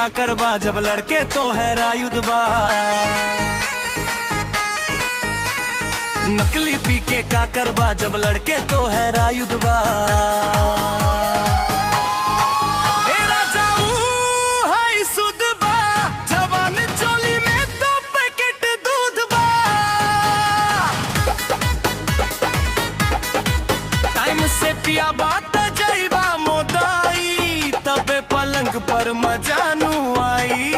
का करबा जब लड़के तो है रायुदबा। नकली पीके का करबा जब लड़के तो है रायुदबा। से पिया बात जाइबा मोदाई तबे पलंग पर मजानू आई।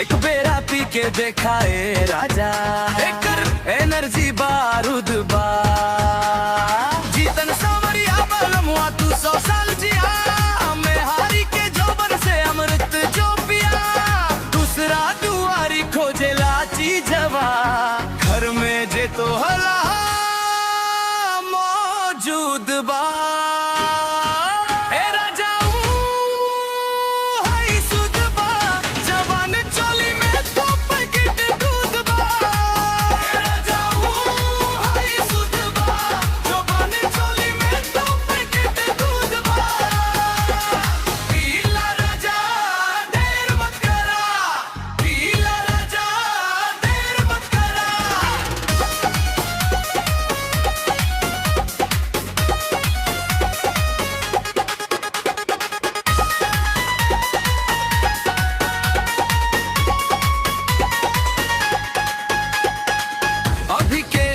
एक बेरा पी के देखाए राजा एक एनर्जी बारूद बा। जीतन सावरिया बलमुआ तू 100 साल जिया। मैं हारी के जोबर से अमृत जो पिया। दूसरा दुआरी खोजे लाची जवा घर में जे तो हला मौजूद बा।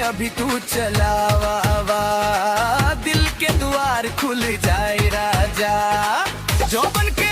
अभी तू चलावा दिल के द्वार खुल जाए राजा जो बन के